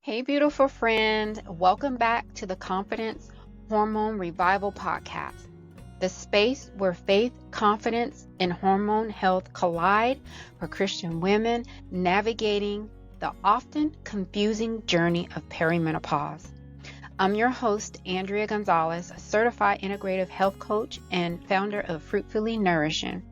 Hey, beautiful friend. Welcome back to the Confidence Hormone Revival Podcast, the space where faith, confidence, and hormone health collide for Christian women navigating the often confusing journey of perimenopause. I'm your host, Andrea Gonzalez, a certified integrative health coach and founder of Fruitfully Nourishing.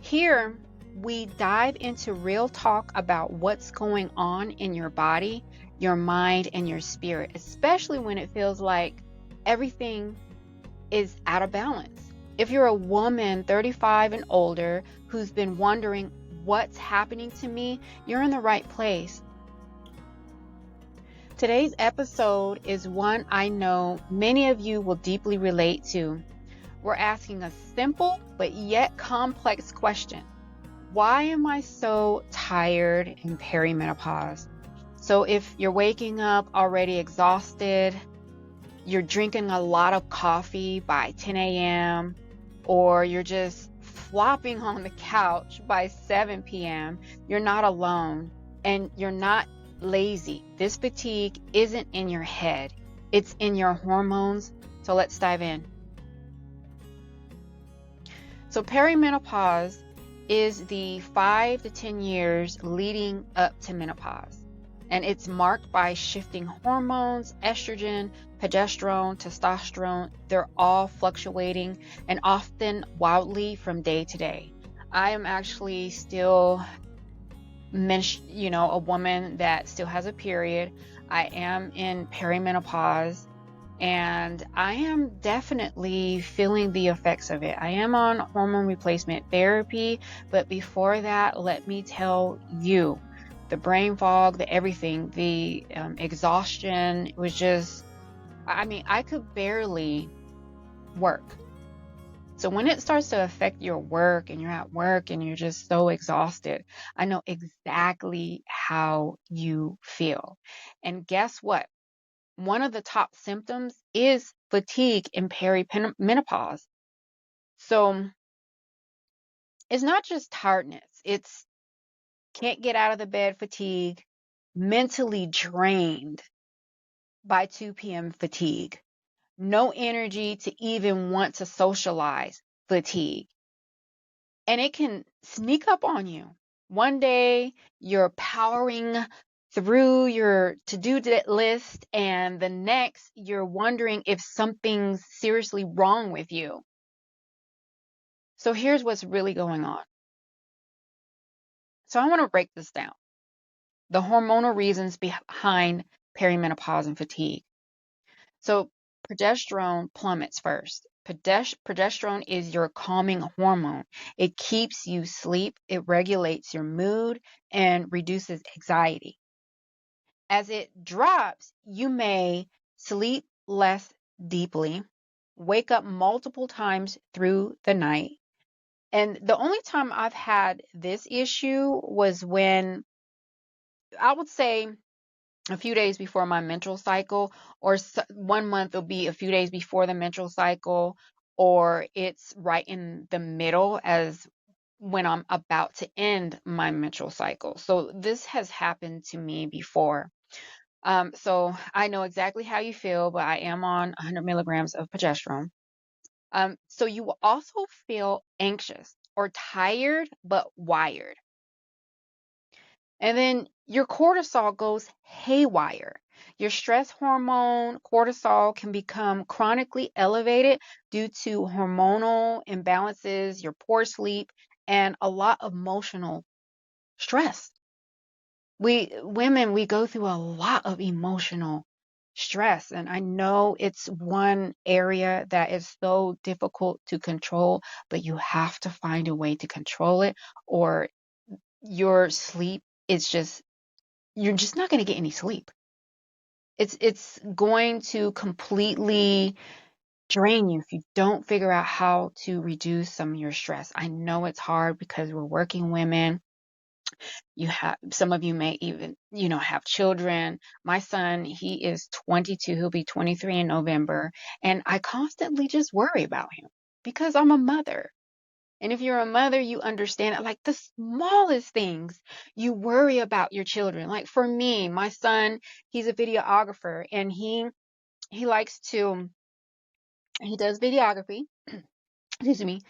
Here, we dive into real talk about what's going on in your body, your mind, and your spirit, especially when it feels like everything is out of balance. If you're a woman 35 and older who's been wondering what's happening to me, you're in the right place. Today's episode is one I know many of you will deeply relate to. We're asking a simple but yet complex question. Why am I so tired in perimenopause? So if you're waking up already exhausted, you're drinking a lot of coffee by 10 a.m., or you're just flopping on the couch by 7 p.m., you're not alone and you're not lazy. This fatigue isn't in your head, it's in your hormones. So let's dive in. So perimenopause is the 5 to 10 years leading up to menopause. And it's marked by shifting hormones, estrogen, progesterone, testosterone. They're all fluctuating and often wildly from day to day. I am actually still, a woman that still has a period. I am in perimenopause. And I am definitely feeling the effects of it. I am on hormone replacement therapy, but before that, let me tell you, the brain fog, the everything, the exhaustion, it was just, I could barely work. So when it starts to affect your work and you're at work and you're just so exhausted, I know exactly how you feel. And guess what? One of the top symptoms is fatigue in perimenopause. So it's not just tiredness. It's can't get out of the bed fatigue, mentally drained by 2 p.m. fatigue, no energy to even want to socialize fatigue. And it can sneak up on you. One day you're powering through your to-do list, and the next you're wondering if something's seriously wrong with you. So here's what's really going on. So I want to break this down. The hormonal reasons behind perimenopause and fatigue. So progesterone plummets first. Progesterone is your calming hormone. It keeps you asleep, it regulates your mood, and reduces anxiety. As it drops, you may sleep less deeply, wake up multiple times through the night. And the only time I've had this issue was when I would say a few days before my menstrual cycle, or 1 month will be a few days before the menstrual cycle, or it's right in the middle as when I'm about to end my menstrual cycle. So this has happened to me before. So I know exactly how you feel, but I am on 100 milligrams of progesterone. So you will also feel anxious or tired, but wired. And then your cortisol goes haywire. Your stress hormone, cortisol, can become chronically elevated due to hormonal imbalances, your poor sleep, and a lot of emotional stress. We women, we go through a lot of emotional stress, and I know it's one area that is so difficult to control, but you have to find a way to control it, or your sleep is just, you're just not going to get any sleep. It's going to completely drain you if you don't figure out how to reduce some of your stress. I know it's hard because we're working women. You have, some of you may even, have children. My son, he is 22, he'll be 23 in November, and I constantly just worry about him because I'm a mother. And if you're a mother, you understand it. Like the smallest things, you worry about your children. Like for me, my son, he's a videographer, and he likes to he does videography, excuse me,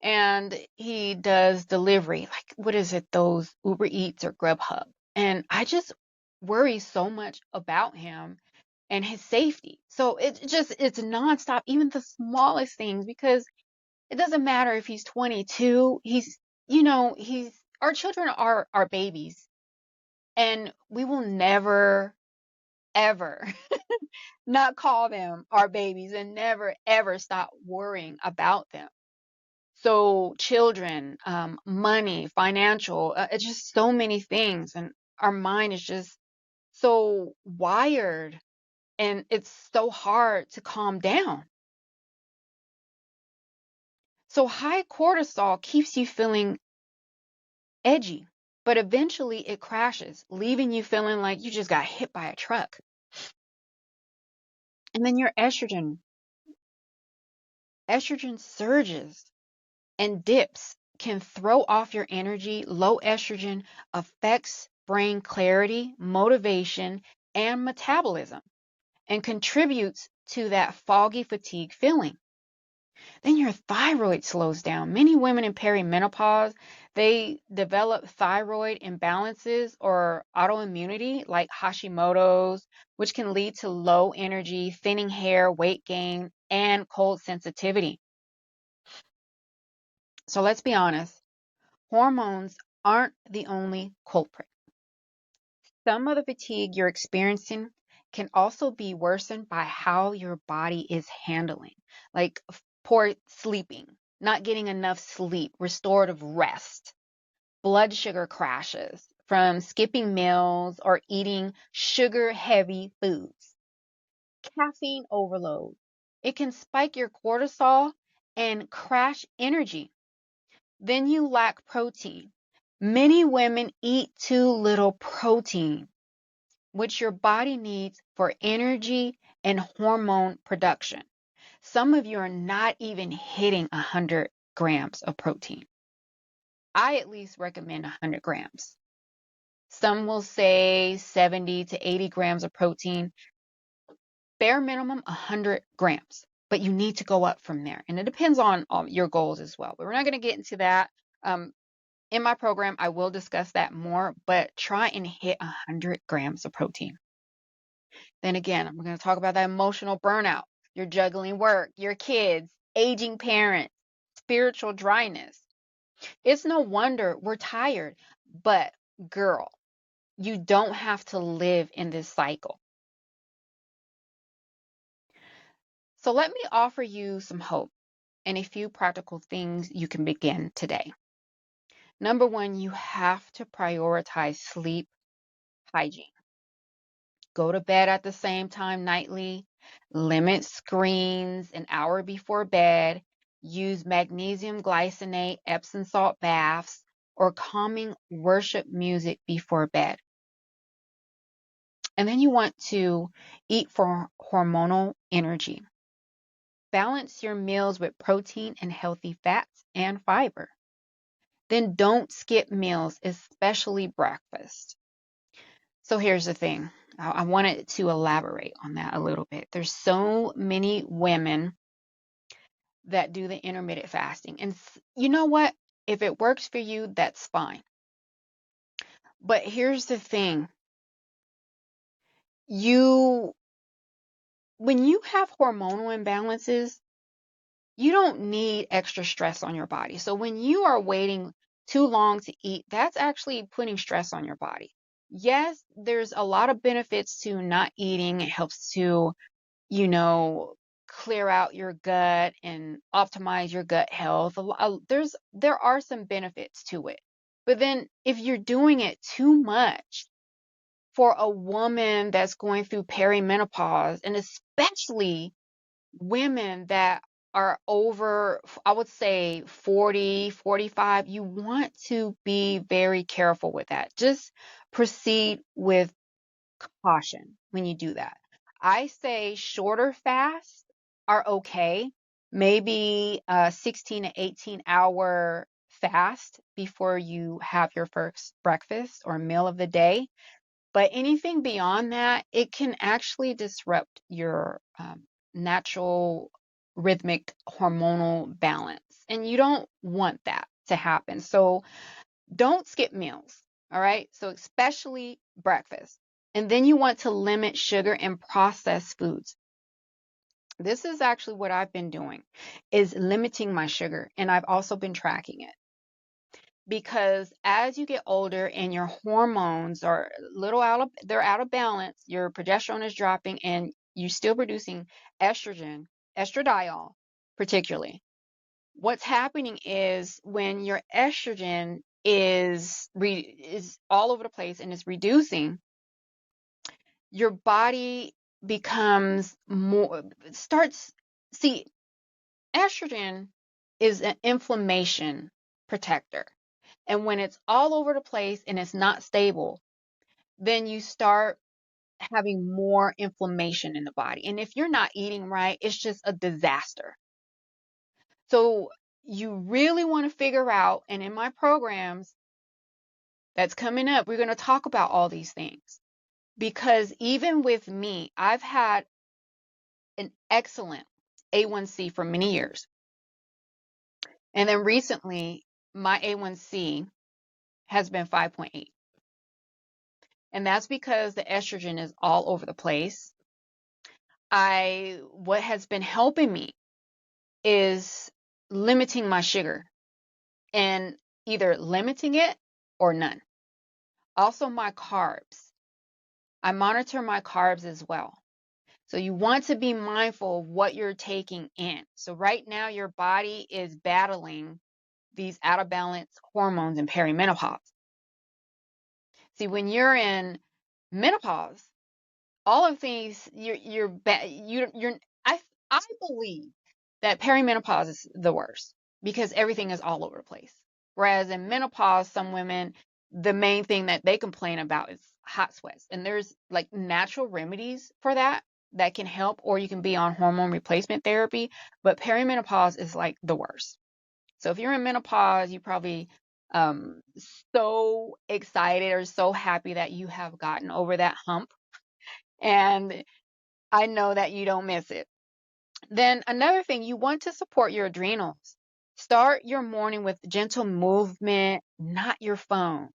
and he does delivery. Like what is it, those Uber Eats or Grubhub? And I just worry so much about him and his safety. So it's nonstop, even the smallest things, because it doesn't matter if he's 22, he's our children are our babies, and we will never ever not call them our babies and never ever stop worrying about them. So children, money, financial, it's just so many things, and our mind is just so wired, and it's so hard to calm down. So high cortisol keeps you feeling edgy, but eventually it crashes, leaving you feeling like you just got hit by a truck. And then your estrogen surges and dips can throw off your energy. Low estrogen affects brain clarity, motivation, and metabolism, and contributes to that foggy fatigue feeling. Then your thyroid slows down. Many women in perimenopause, they develop thyroid imbalances or autoimmunity like Hashimoto's, which can lead to low energy, thinning hair, weight gain, and cold sensitivity. So let's be honest, hormones aren't the only culprit. Some of the fatigue you're experiencing can also be worsened by how your body is handling, like poor sleeping, not getting enough sleep, restorative rest, blood sugar crashes from skipping meals or eating sugar heavy foods, caffeine overload. It can spike your cortisol and crash energy. Then you lack protein. Many women eat too little protein, which your body needs for energy and hormone production. Some of you are not even hitting 100 grams of protein. I at least recommend 100 grams. Some will say 70 to 80 grams of protein. Bare minimum 100 grams, but you need to go up from there. And it depends on your goals as well. But we're not going to get into that. In my program, I will discuss that more, but try and hit 100 grams of protein. Then again, we're going to talk about that emotional burnout. You're juggling work, your kids, aging parents, spiritual dryness. It's no wonder we're tired, but girl, you don't have to live in this cycle. So let me offer you some hope and a few practical things you can begin today. Number one, you have to prioritize sleep hygiene. Go to bed at the same time nightly, limit screens an hour before bed, use magnesium glycinate, Epsom salt baths, or calming worship music before bed. And then you want to eat for hormonal energy. Balance your meals with protein and healthy fats and fiber. Then don't skip meals, especially breakfast. So here's the thing. I wanted to elaborate on that a little bit. There's so many women that do the intermittent fasting. And you know what? If it works for you, that's fine. But here's the thing. When you have hormonal imbalances, you don't need extra stress on your body. So when you are waiting too long to eat, that's actually putting stress on your body. Yes, there's a lot of benefits to not eating. It helps to, you know, clear out your gut and optimize your gut health. There are some benefits to it. But then if you're doing it too much for a woman that's going through perimenopause, and especially women that are over, I would say 40, 45, you want to be very careful with that. Just proceed with caution when you do that. I say shorter fasts are okay, maybe a 16 to 18-hour fast before you have your first breakfast or meal of the day. But anything beyond that, it can actually disrupt your natural rhythmic hormonal balance. And you don't want that to happen. So don't skip meals. All right. So especially breakfast. And then you want to limit sugar and processed foods. This is actually what I've been doing, is limiting my sugar. And I've also been tracking it, because as you get older and your hormones are they're out of balance, your progesterone is dropping and you're still producing estrogen, estradiol particularly. What's happening is when your estrogen is all over the place and is reducing, your body becomes more starts see estrogen is an inflammation protector. And when it's all over the place and it's not stable, then you start having more inflammation in the body. And if you're not eating right, it's just a disaster. So you really want to figure out, and in my programs that's coming up, we're going to talk about all these things. Because even with me, I've had an excellent A1C for many years. And then recently, my A1C has been 5.8. And that's because the estrogen is all over the place. What has been helping me is limiting my sugar, and either limiting it or none. Also my carbs. I monitor my carbs as well. So you want to be mindful of what you're taking in. So right now your body is battling these out of balance hormones in perimenopause. See, when you're in menopause, all of these I believe that perimenopause is the worst because everything is all over the place. Whereas in menopause, some women, the main thing that they complain about is hot sweats, and there's like natural remedies for that that can help, or you can be on hormone replacement therapy. But perimenopause is like the worst. So if you're in menopause, you probably um so excited or so happy that you have gotten over that hump, and I know that you don't miss it. Then another thing, you want to support your adrenals. Start your morning with gentle movement, not your phone.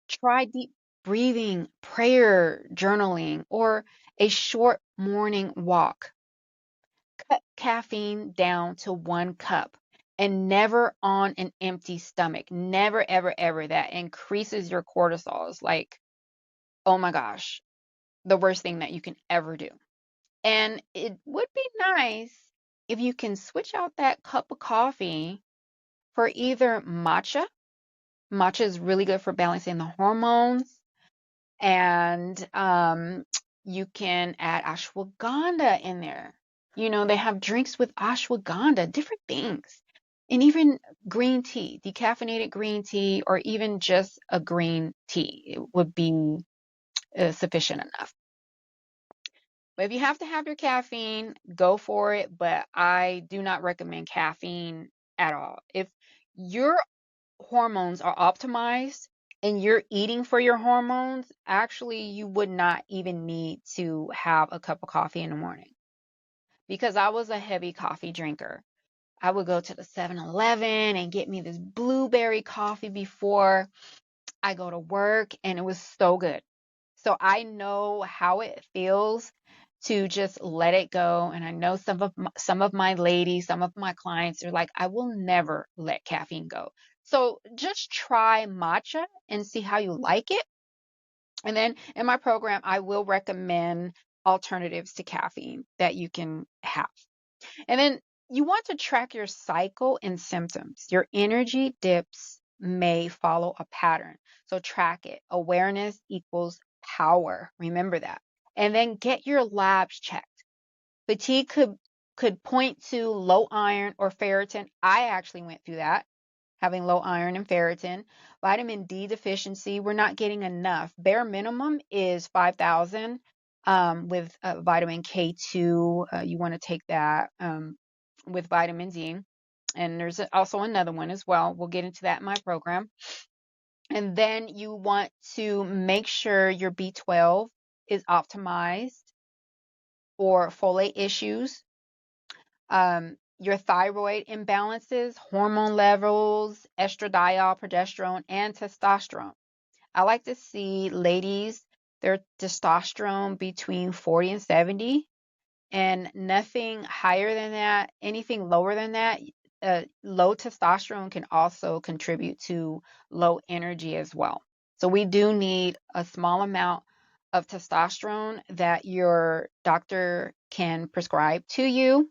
Try deep breathing, prayer, journaling, or a short morning walk. Cut caffeine down to 1 cup, and never on an empty stomach. Never, ever, ever. That increases your cortisol. It's like, oh my gosh, the worst thing that you can ever do. And it would be nice if you can switch out that cup of coffee for either matcha. Matcha is really good for balancing the hormones. And you can add ashwagandha in there. You know, they have drinks with ashwagandha, different things. And even green tea, decaffeinated green tea, or even just a green tea, it would be sufficient enough. But if you have to have your caffeine, go for it. But I do not recommend caffeine at all. If your hormones are optimized and you're eating for your hormones, actually, you would not even need to have a cup of coffee in the morning. Because I was a heavy coffee drinker. I would go to the 7-Eleven and get me this blueberry coffee before I go to work, and it was so good. So I know how it feels to just let it go. And I know some of my ladies, some of my clients are like, I will never let caffeine go. So just try matcha and see how you like it. And then in my program, I will recommend alternatives to caffeine that you can have. And then you want to track your cycle and symptoms. Your energy dips may follow a pattern. So track it. Awareness equals power. Remember that. And then get your labs checked. Fatigue could point to low iron or ferritin. I actually went through that, having low iron and ferritin. Vitamin D deficiency, we're not getting enough. Bare minimum is 5,000 with vitamin K2. You want to take that with vitamin D. And there's also another one as well. We'll get into that in my program. And then you want to make sure your B12 is optimized for folate issues, your thyroid imbalances, hormone levels, estradiol, progesterone, and testosterone. I like to see ladies, their testosterone between 40 and 70, and nothing higher than that. Anything lower than that, low testosterone can also contribute to low energy as well. So we do need a small amount of testosterone that your doctor can prescribe to you.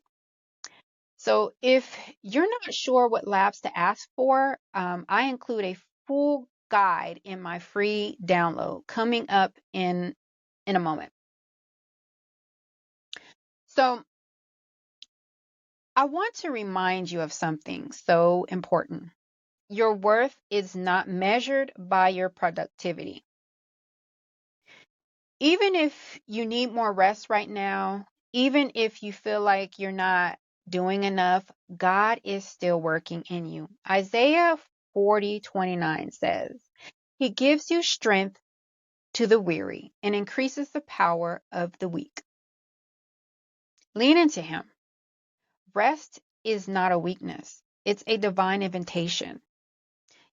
So if you're not sure what labs to ask for, I include a full guide in my free download coming up in a moment. So I want to remind you of something so important. Your worth is not measured by your productivity. Even if you need more rest right now, even if you feel like you're not doing enough, God is still working in you. Isaiah 40:29 says, He gives you strength to the weary and increases the power of the weak. Lean into Him. Rest is not a weakness. It's a divine invitation.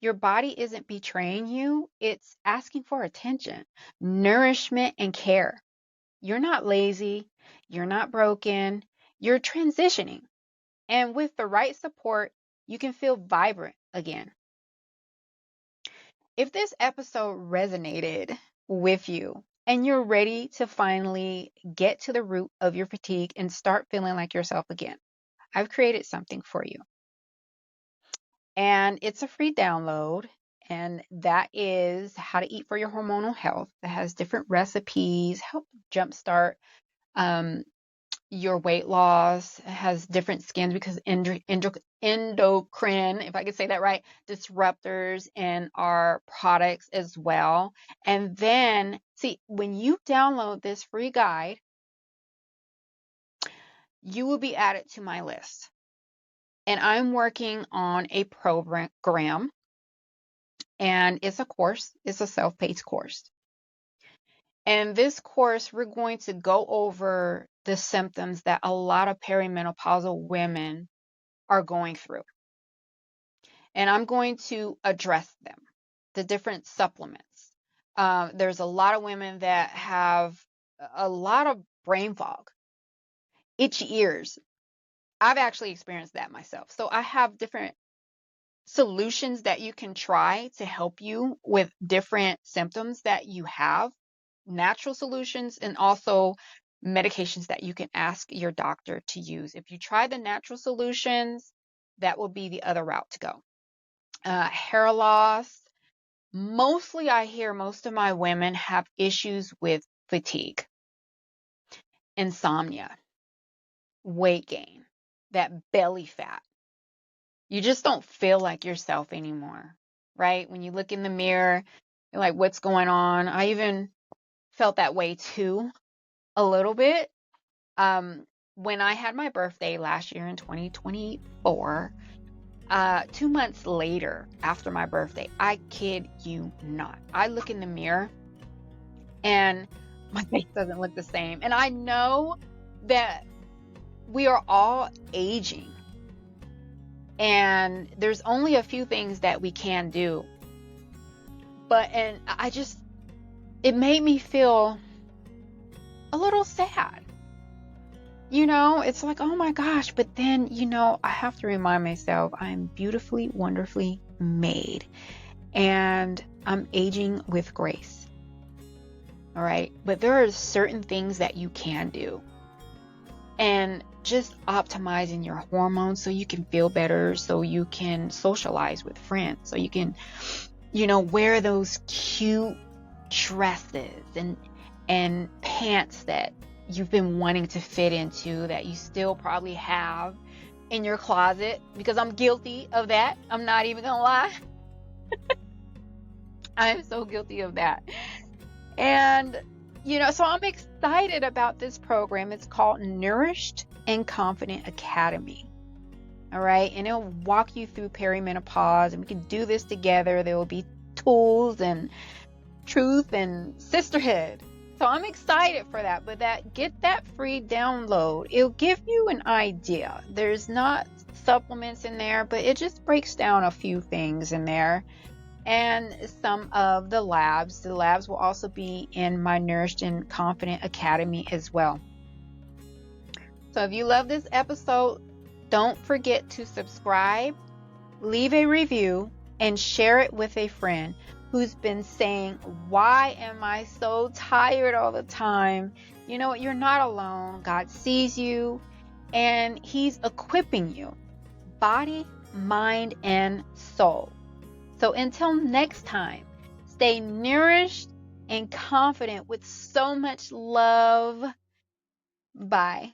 Your body isn't betraying you. It's asking for attention, nourishment, and care. You're not lazy. You're not broken. You're transitioning. And with the right support, you can feel vibrant again. If this episode resonated with you and you're ready to finally get to the root of your fatigue and start feeling like yourself again, I've created something for you. And it's a free download. And that is How to Eat for Your Hormonal Health. That has different recipes, help jumpstart your weight loss. It has different skins because endocrine, if I could say that right, disruptors in our products as well. And then, see, when you download this free guide, you will be added to my list. And I'm working on a program, and it's a course. It's a self-paced course. And this course, we're going to go over the symptoms that a lot of perimenopausal women are going through. And I'm going to address them, the different supplements. There's a lot of women that have a lot of brain fog, itchy ears. I've actually experienced that myself. So I have different solutions that you can try to help you with different symptoms that you have, natural solutions, and also medications that you can ask your doctor to use. If you try the natural solutions, that will be the other route to go. Hair loss. Mostly I hear most of my women have issues with fatigue, insomnia, weight gain, that belly fat. You just don't feel like yourself anymore, right? When you look in the mirror, you're like, what's going on? I even felt that way too, a little bit. When I had my birthday last year in 2024, 2 months later after my birthday, I kid you not, I look in the mirror and my face doesn't look the same. And I know that we are all aging. And there's only a few things that we can do. And it made me feel a little sad. It's like, oh my gosh. But then, I have to remind myself I'm beautifully, wonderfully made. And I'm aging with grace. All right. But there are certain things that you can do. And just optimizing your hormones so you can feel better, so you can socialize with friends, so you can, wear those cute dresses and pants that you've been wanting to fit into that you still probably have in your closet, because I'm guilty of that. I'm not even gonna lie. I'm so guilty of that. And so I'm excited about this program. It's called Nourished and Confident Academy. All right. And it'll walk you through perimenopause, and we can do this together. There will be tools and truth and sisterhood. So I'm excited for that. But get that free download. It'll give you an idea. There's not supplements in there, but it just breaks down a few things in there. And some of the labs. The labs will also be in my Nourished and Confident Academy as well. So if you love this episode, don't forget to subscribe, leave a review, and share it with a friend who's been saying, why am I so tired all the time? You know what? You're not alone. God sees you, and He's equipping you, body, mind, and soul. So until next time, stay nourished and confident with so much love. Bye.